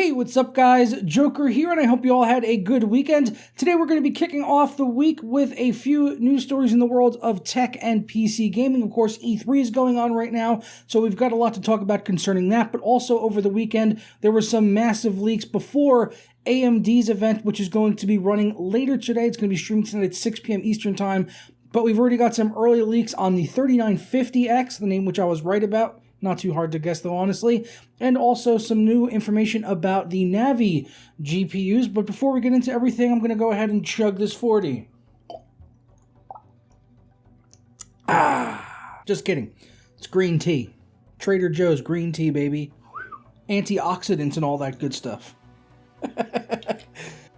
Hey, what's up guys? Joker here, and I hope you all had a good weekend. Today we're going to be kicking off the week with a few news stories in the world of tech and PC gaming. Of course, E3 is going on right now, so we've got a lot to talk about concerning that, but also over the weekend there were some massive leaks before AMD's event, which is going to be running later today. It's going to be streaming tonight at 6 p.m. Eastern Time, but we've already got some early leaks on the 3950X, the name which I was right about. Not too hard to guess though, honestly. And also some new information about the Navi GPUs. But before we get into everything, I'm going to go ahead and chug this 40. Just kidding. It's green tea. Trader Joe's green tea, baby. Antioxidants and all that good stuff.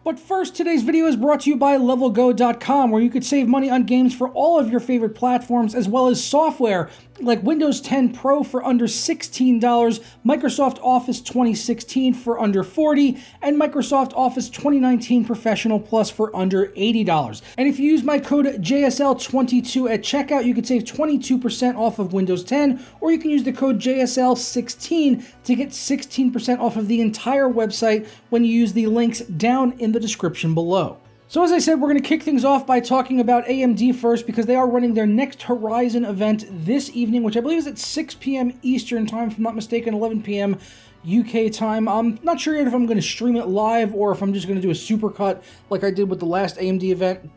But first, today's video is brought to you by LevelGo.com, where you could save money on games for all of your favorite platforms, as well as software like Windows 10 Pro for under $16, Microsoft Office 2016 for under $40, and Microsoft Office 2019 Professional Plus for under $80. And if you use my code JSL22 at checkout, you can save 22% off of Windows 10, or you can use the code JSL16 to get 16% off of the entire website when you use the links down in the description below. So as I said, we're going to kick things off by talking about AMD first, because they are running their next Ryzen event this evening, which I believe is at 6 p.m. Eastern Time, if I'm not mistaken, 11 p.m. UK time. I'm not sure yet if I'm going to stream it live or if I'm just going to do a supercut like I did with the last AMD event,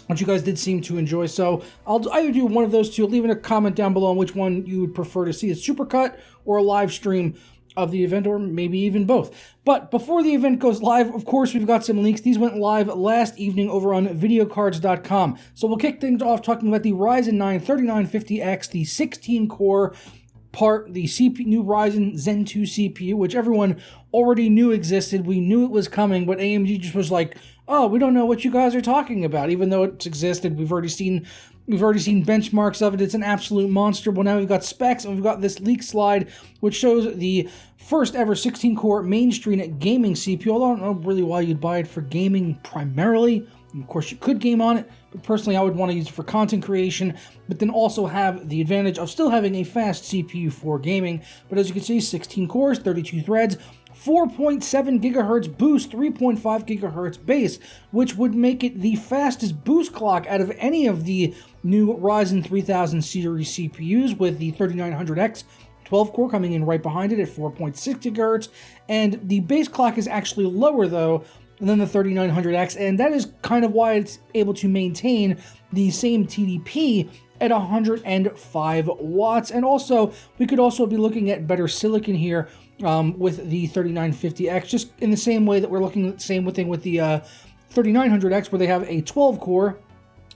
which you guys did seem to enjoy. So I'll either do one of those two. Leave in a comment down below on which one you would prefer to see, a supercut or a live stream of the event, or maybe even both. But before the event goes live, of course, we've got some leaks. These went live last evening over on videocards.com. So we'll kick things off talking about the Ryzen 9 3950X, the 16-core part, the new Ryzen Zen 2 CPU, which everyone already knew existed. We knew it was coming, but AMD just was like, oh, we don't know what you guys are talking about, even though it's existed. We've already seen benchmarks of it. It's an absolute monster. Well, now we've got specs, and we've got this leak slide, which shows the first ever 16-core mainstream gaming CPU. Although I don't know really why you'd buy it for gaming primarily. And of course, you could game on it, but personally, I would want to use it for content creation, but then also have the advantage of still having a fast CPU for gaming. But as you can see, 16 cores, 32 threads, 4.7 gigahertz boost, 3.5 gigahertz base, which would make it the fastest boost clock out of any of the new Ryzen 3000 series CPUs, with the 3900X 12-core coming in right behind it at 4.6 gigahertz, and the base clock is actually lower, though, than the 3900X, and that is kind of why it's able to maintain the same TDP at 105 watts. And also, we could also be looking at better silicon here with the 3950X, just in the same way that we're looking at the same thing with the 3900X, where they have a 12-core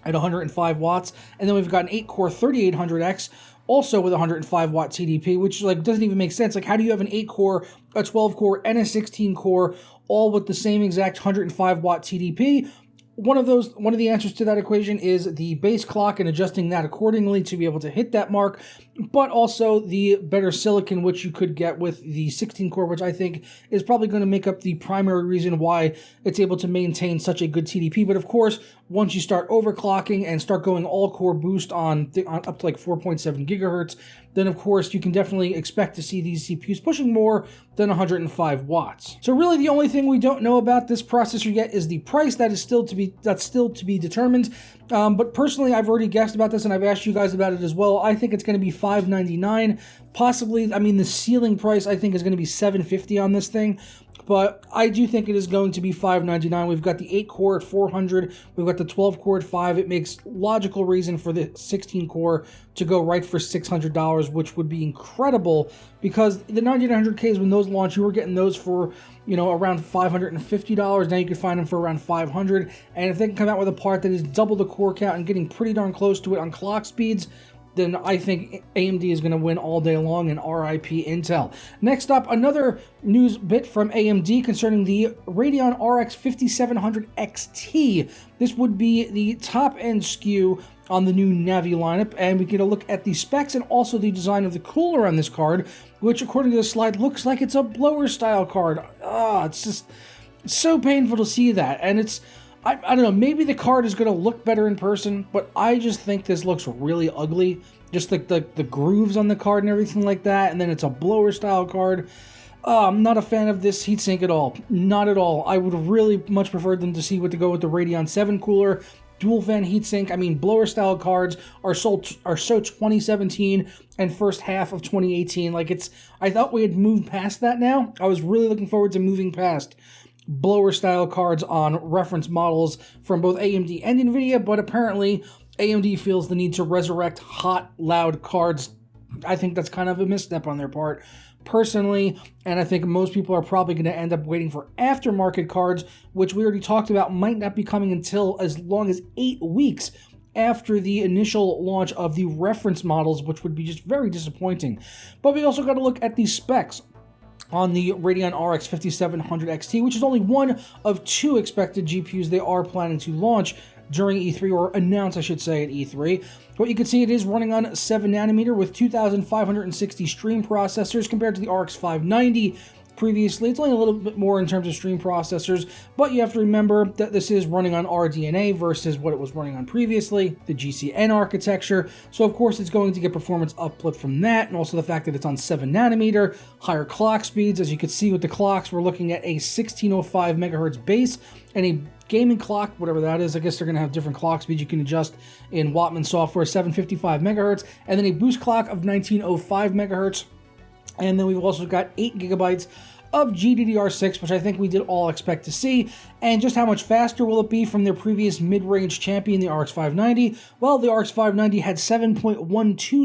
at 105 watts, and then we've got an 8-core 3800X, also with 105 watt TDP, which like doesn't even make sense. Like, how do you have an 8-core, a 12-core, and a 16-core all with the same exact 105 watt TDP? One of the answers to that equation is the base clock and adjusting that accordingly to be able to hit that mark, but also the better silicon, which you could get with the 16-core, which I think is probably going to make up the primary reason why it's able to maintain such a good TDP. But of course, once you start overclocking and start going all-core boost on up to like 4.7 gigahertz, then of course you can definitely expect to see these CPUs pushing more than 105 watts. So really the only thing we don't know about this processor yet is the price. That's still to be determined. But personally, I've already guessed about this and I've asked you guys about it as well. I think it's going to be $599, possibly. I mean, the ceiling price I think is going to be $750 on this thing, but I do think it is going to be $599. We've got the 8-core at $400. We've got the 12-core at $500. It makes logical reason for the 16-core to go right for $600, which would be incredible, because the 9900Ks, when those launched, you were getting those for, you know, around $550. Now you can find them for around $500. And if they can come out with a part that is double the core count and getting pretty darn close to it on clock speeds, then I think AMD is going to win all day long, and RIP Intel. Next up, another news bit from AMD concerning the Radeon RX 5700 XT. This would be the top-end SKU on the new Navi lineup, and we get a look at the specs and also the design of the cooler on this card, which, according to the slide, looks like it's a blower-style card. It's just so painful to see that, and it's... I don't know, maybe the card is going to look better in person, but I just think this looks really ugly. Just like the grooves on the card and everything like that, and then it's a blower style card. I'm not a fan of this heatsink at all. Not at all. I would have really much preferred them to see what to go with the Radeon 7 cooler, dual fan heatsink. I mean, blower style cards are so 2017 and first half of 2018. Like, I thought we had moved past that now. I was really looking forward to moving past blower style cards on reference models from both AMD and Nvidia, but apparently AMD feels the need to resurrect hot, loud cards. I think that's kind of a misstep on their part, personally, and I think most people are probably going to end up waiting for aftermarket cards, which we already talked about might not be coming until as long as 8 weeks after the initial launch of the reference models, which would be just very disappointing. But we also got to look at the specs on the Radeon RX 5700 XT, which is only one of 2 expected GPUs they are planning to launch during E3, or announce, I should say, at E3. What you can see, it is running on 7nm with 2,560 stream processors compared to the RX 590 previously. It's only a little bit more in terms of stream processors, but you have to remember that this is running on RDNA versus what it was running on previously, the GCN architecture. So of course it's going to get performance uplift from that, and also the fact that it's on 7nm, higher clock speeds. As you can see with the clocks, we're looking at a 1605 megahertz base and a gaming clock, whatever that is. I guess they're going to have different clock speeds you can adjust in Wattman software, 755 megahertz, and then a boost clock of 1905 megahertz. And then we've also got 8 gigabytes of GDDR6, which I think we did all expect to see. And just how much faster will it be from their previous mid-range champion, the RX 590? Well, the RX 590 had 7.12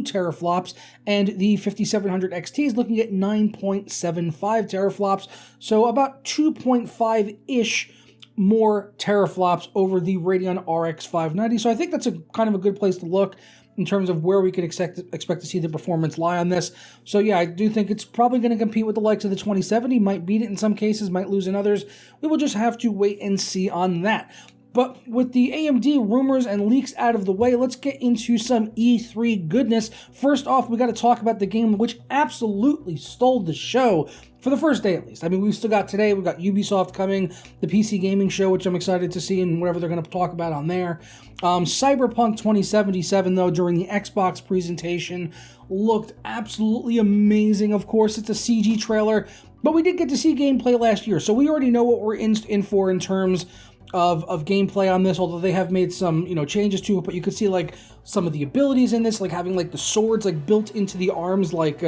teraflops, and the 5700 XT is looking at 9.75 teraflops, so about 2.5-ish more teraflops over the Radeon RX 590. So I think that's a kind of a good place to look in terms of where we could expect to see the performance lie on this. So yeah, I do think it's probably going to compete with the likes of the 2070, might beat it in some cases, might lose in others. We will just have to wait and see on that. But with the AMD rumors and leaks out of the way, let's get into some E3 goodness. First off, we got to talk about the game which absolutely stole the show, for the first day at least. I mean, we've still got today, we've got Ubisoft coming, the PC gaming show, which I'm excited to see, and whatever they're going to talk about on there. Cyberpunk 2077, though, during the Xbox presentation, looked absolutely amazing. Of course, it's a CG trailer, but we did get to see gameplay last year, so we already know what we're in for in terms of gameplay on this, although they have made some, changes to it. But you could see like some of the abilities in this, like having like the swords like built into the arms, like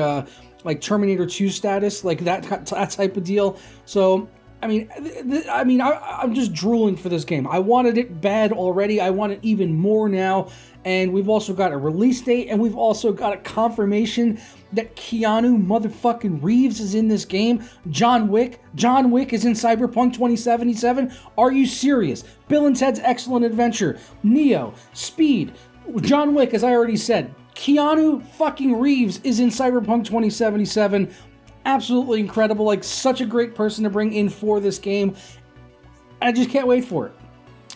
Terminator 2 status, like that type of deal. So I'm just drooling for this game. I wanted it bad already. I want it even more now. And we've also got a release date, and we've also got a confirmation that Keanu motherfucking Reeves is in this game. John Wick is in Cyberpunk 2077. Are you serious? Bill and Ted's Excellent Adventure, Neo, Speed, John Wick, as I already said. Keanu fucking Reeves is in Cyberpunk 2077. Absolutely incredible. Like, such a great person to bring in for this game. I just can't wait for it.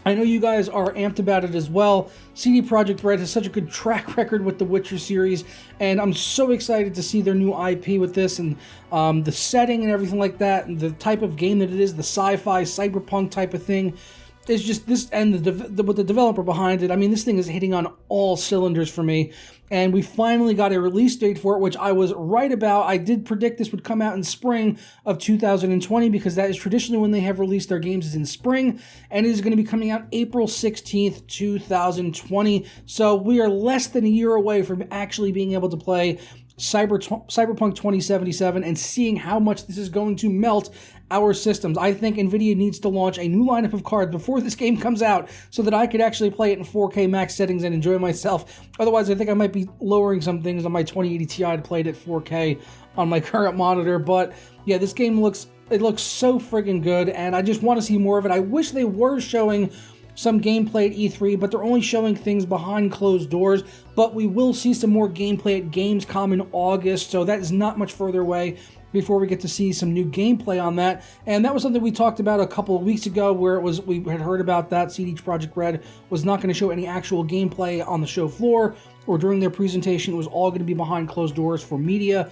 I know you guys are amped about it as well. CD Projekt Red has such a good track record with the Witcher series, and I'm so excited to see their new IP with this, and the setting and everything like that, and the type of game that it is, the sci-fi, cyberpunk type of thing. It's just this, and with the developer behind it, I mean, this thing is hitting on all cylinders for me. And we finally got a release date for it, which I was right about. I did predict this would come out in spring of 2020, because that is traditionally when they have released their games, is in spring. And it is going to be coming out April 16th, 2020. So we are less than a year away from actually being able to play Cyberpunk 2077 and seeing how much this is going to melt our systems. I think Nvidia needs to launch a new lineup of cards before this game comes out so that I could actually play it in 4K max settings and enjoy myself. Otherwise, I think I might be lowering some things on my 2080 Ti to play it at 4K on my current monitor. But yeah, this game looks so friggin' good, and I just want to see more of it. I wish they were showing some gameplay at E3, but they're only showing things behind closed doors. But we will see some more gameplay at Gamescom in August, so that is not much further away before we get to see some new gameplay on that. And that was something we talked about a couple of weeks ago, where we had heard about that CD Projekt Red was not going to show any actual gameplay on the show floor or during their presentation. It was all going to be behind closed doors for media.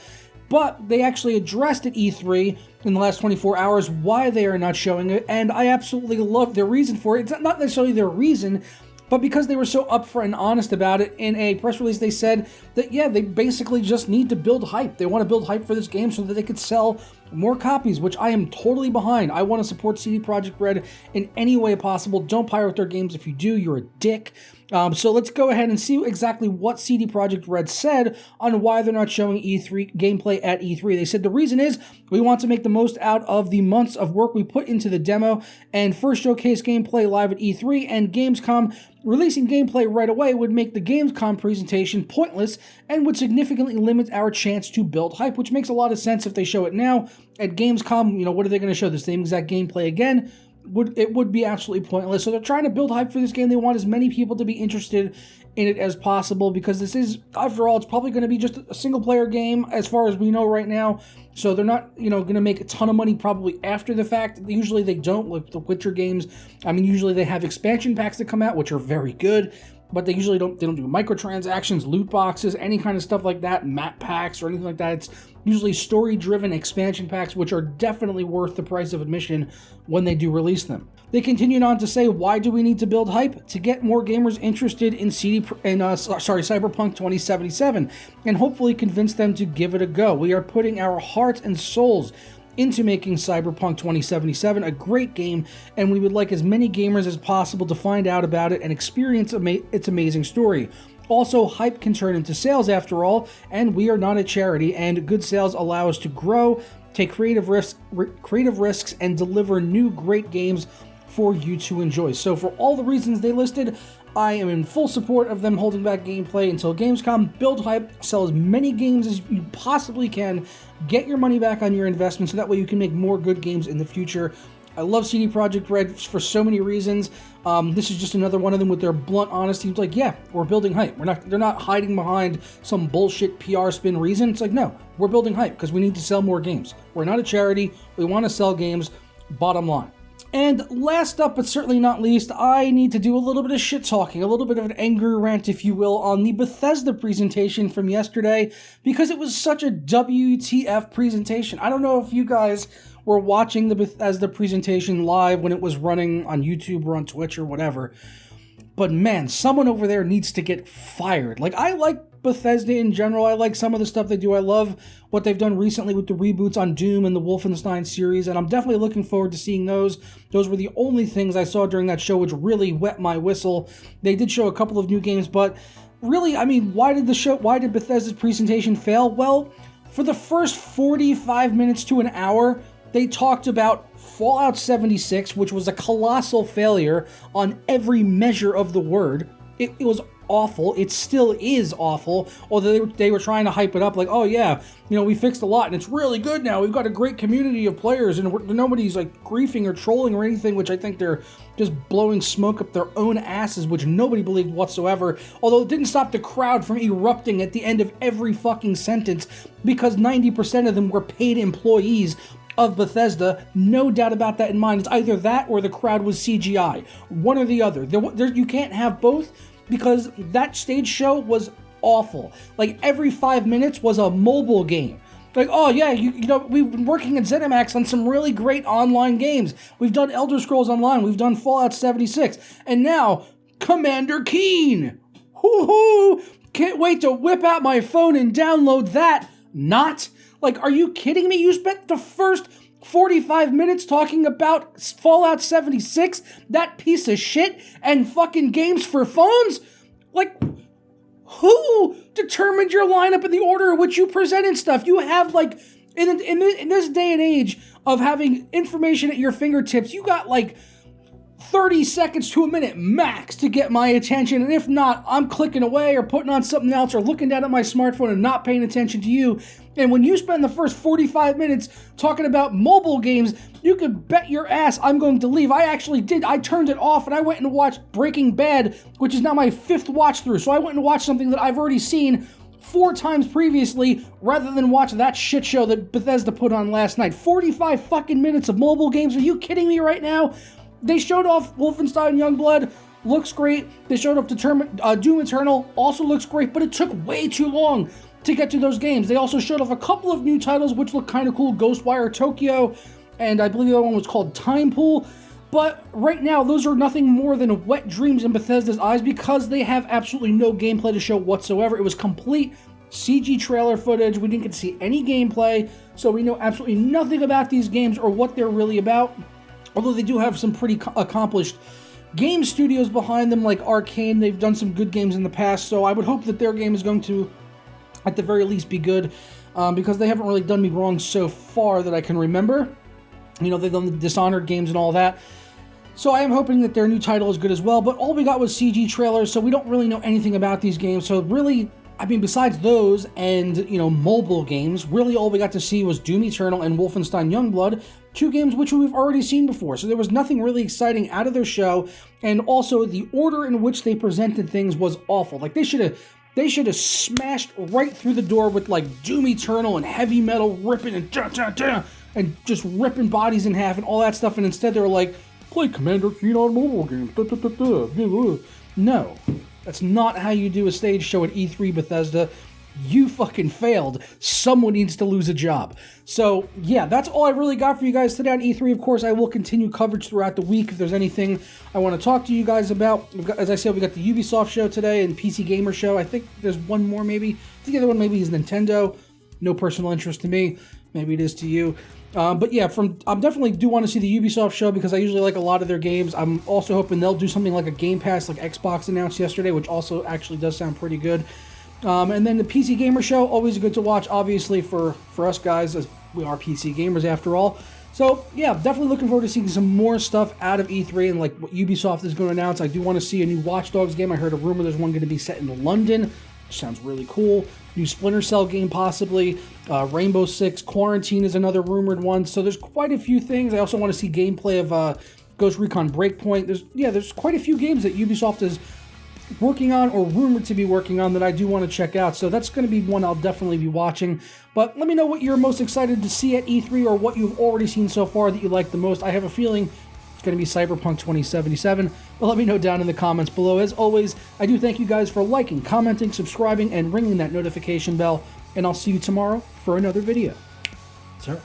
But they actually addressed at E3 in the last 24 hours why they are not showing it, and I absolutely love their reason for it. It's not necessarily their reason, but because they were so upfront and honest about it. In a press release, they said that, yeah, they basically just need to build hype. They want to build hype for this game so that they could sell more copies, which I am totally behind. I want to support CD Projekt Red in any way possible. Don't pirate their games. If you do, you're a dick. So let's go ahead and see exactly what CD Projekt Red said on why they're not showing E3 gameplay at E3. They said the reason is we want to make the most out of the months of work we put into the demo and first showcase gameplay live at E3, and Gamescom releasing gameplay right away would make the Gamescom presentation pointless and would significantly limit our chance to build hype, which makes a lot of sense if they show it now. At Gamescom, you know, what are they going to show? The same exact gameplay again? It would be absolutely pointless. So they're trying to build hype for this game. They want as many people to be interested in it as possible because this is, after all, it's probably going to be just a single-player game as far as we know right now. So they're not, you know, going to make a ton of money probably after the fact. Usually they don't, like the Witcher games. I mean, usually they have expansion packs that come out, which are very good. But they usually don't do microtransactions, loot boxes, any kind of stuff like that, map packs or anything like that. It's usually story-driven expansion packs, which are definitely worth the price of admission when they do release them. They continued on to say, why do we need to build hype? To get more gamers interested in Cyberpunk 2077, and hopefully convince them to give it a go. We are putting our hearts and souls into making Cyberpunk 2077 a great game, and we would like as many gamers as possible to find out about it and experience its amazing story. Also, hype can turn into sales after all, and we are not a charity, and good sales allow us to grow, take creative risks, and deliver new great games for you to enjoy. So for all the reasons they listed, I am in full support of them holding back gameplay until Gamescom. Build hype, sell as many games as you possibly can, get your money back on your investment so that way you can make more good games in the future. I love CD Projekt Red for so many reasons. This is just another one of them with their blunt honesty. It's like, yeah, we're building hype. They're not hiding behind some bullshit PR spin reason. It's like, no, we're building hype because we need to sell more games. We're not a charity. We want to sell games, bottom line. And last up, but certainly not least, I need to do a little bit of shit talking, a little bit of an angry rant, if you will, on the Bethesda presentation from yesterday, because it was such a WTF presentation. I don't know if you guys were watching the Bethesda presentation live when it was running on YouTube or on Twitch or whatever, but man, someone over there needs to get fired. Like, I like Bethesda in general. I like some of the stuff they do. I love what they've done recently with the reboots on Doom and the Wolfenstein series, and I'm definitely looking forward to seeing those. Those were the only things I saw during that show which really wet my whistle. They did show a couple of new games, but really, I mean, why did Bethesda's presentation fail? Well, for the first 45 minutes to an hour, they talked about Fallout 76, which was a colossal failure on every measure of the word. It was awful. It still is awful, although they were trying to hype it up like, oh yeah, you know, we fixed a lot and it's really good now. We've got a great community of players and nobody's like griefing or trolling or anything, which I think they're just blowing smoke up their own asses, which nobody believed whatsoever, although it didn't stop the crowd from erupting at the end of every fucking sentence because 90% of them were paid employees of Bethesda. No doubt about that in mind. It's either that or the crowd was CGI. One or the other. You can't have both, because that stage show was awful. Like, every 5 minutes was a mobile game. Like, oh yeah, you know, we've been working at ZeniMax on some really great online games. We've done Elder Scrolls Online, we've done Fallout 76, and now Commander Keen. Hoo-hoo! Can't wait to whip out my phone and download that. Not. Like, are you kidding me? You spent the first 45 minutes talking about Fallout 76, that piece of shit, and fucking games for phones? Like, who determined your lineup in the order in which you presented stuff? You have, like, in this day and age of having information at your fingertips, you got, like, 30 seconds to a minute max to get my attention, and if not, I'm clicking away or putting on something else or looking down at my smartphone and not paying attention to you. And when you spend the first 45 minutes talking about mobile games, you could bet your ass I'm going to leave. I actually did. I turned it off and I went and watched Breaking Bad, which is now my 5th watch through. So I went and watched something that I've already seen 4 times previously, rather than watch that shit show that Bethesda put on last night. 45 fucking minutes of mobile games. Are you kidding me right now? They showed off Wolfenstein Youngblood, looks great. They showed off Doom Eternal, also looks great, but it took way too long to get to those games. They also showed off a couple of new titles which look kind of cool, Ghostwire Tokyo, and I believe the other one was called Time Pool. But right now, those are nothing more than wet dreams in Bethesda's eyes because they have absolutely no gameplay to show whatsoever. It was complete CG trailer footage. We didn't get to see any gameplay, so we know absolutely nothing about these games or what they're really about. Although they do have some pretty accomplished game studios behind them, like Arcane. They've done some good games in the past, so I would hope that their game is going to, at the very least, be good, because they haven't really done me wrong so far that I can remember. You know, they've done the Dishonored games and all that. So I am hoping that their new title is good as well, but all we got was CG trailers, so we don't really know anything about these games. So really, I mean, besides those and, you know, mobile games, really all we got to see was Doom Eternal and Wolfenstein Youngblood, two games which we've already seen before. So there was nothing really exciting out of their show, and also the order in which they presented things was awful. Like, they should have smashed right through the door with, like, Doom Eternal and heavy metal ripping and just ripping bodies in half and all that stuff, and instead they were like, play Commander Keen on mobile games. No, that's not how you do a stage show at E3, Bethesda. You fucking failed. Someone needs to lose a job. So, yeah, that's all I really got for you guys today on E3. Of course, I will continue coverage throughout the week if there's anything I want to talk to you guys about. As I said, we got the Ubisoft show today and PC Gamer show. I think there's one more maybe. I think the other one maybe is Nintendo. No personal interest to me. Maybe it is to you. But yeah, I definitely do want to see the Ubisoft show because I usually like a lot of their games. I'm also hoping they'll do something like a Game Pass like Xbox announced yesterday, which also actually does sound pretty good. And then the PC Gamer show, always good to watch, obviously, for us guys, as we are PC gamers after all. So yeah, definitely looking forward to seeing some more stuff out of E3 and like what Ubisoft is going to announce. I do want to see a new Watch Dogs game. I heard a rumor there's one going to be set in London, which sounds really cool. New Splinter Cell game possibly. Rainbow Six Quarantine is another rumored one. So there's quite a few things. I also want to see gameplay of Ghost Recon Breakpoint. There's quite a few games that Ubisoft is working on or rumored to be working on that I do want to check out. So that's going to be one I'll definitely be watching. But let me know what you're most excited to see at E3 or what you've already seen so far that you like the most. I have a feeling it's going to be Cyberpunk 2077, but let me know down in the comments below. As always, I do thank you guys for liking, commenting, subscribing, and ringing that notification bell, and I'll see you tomorrow for another video. Sir.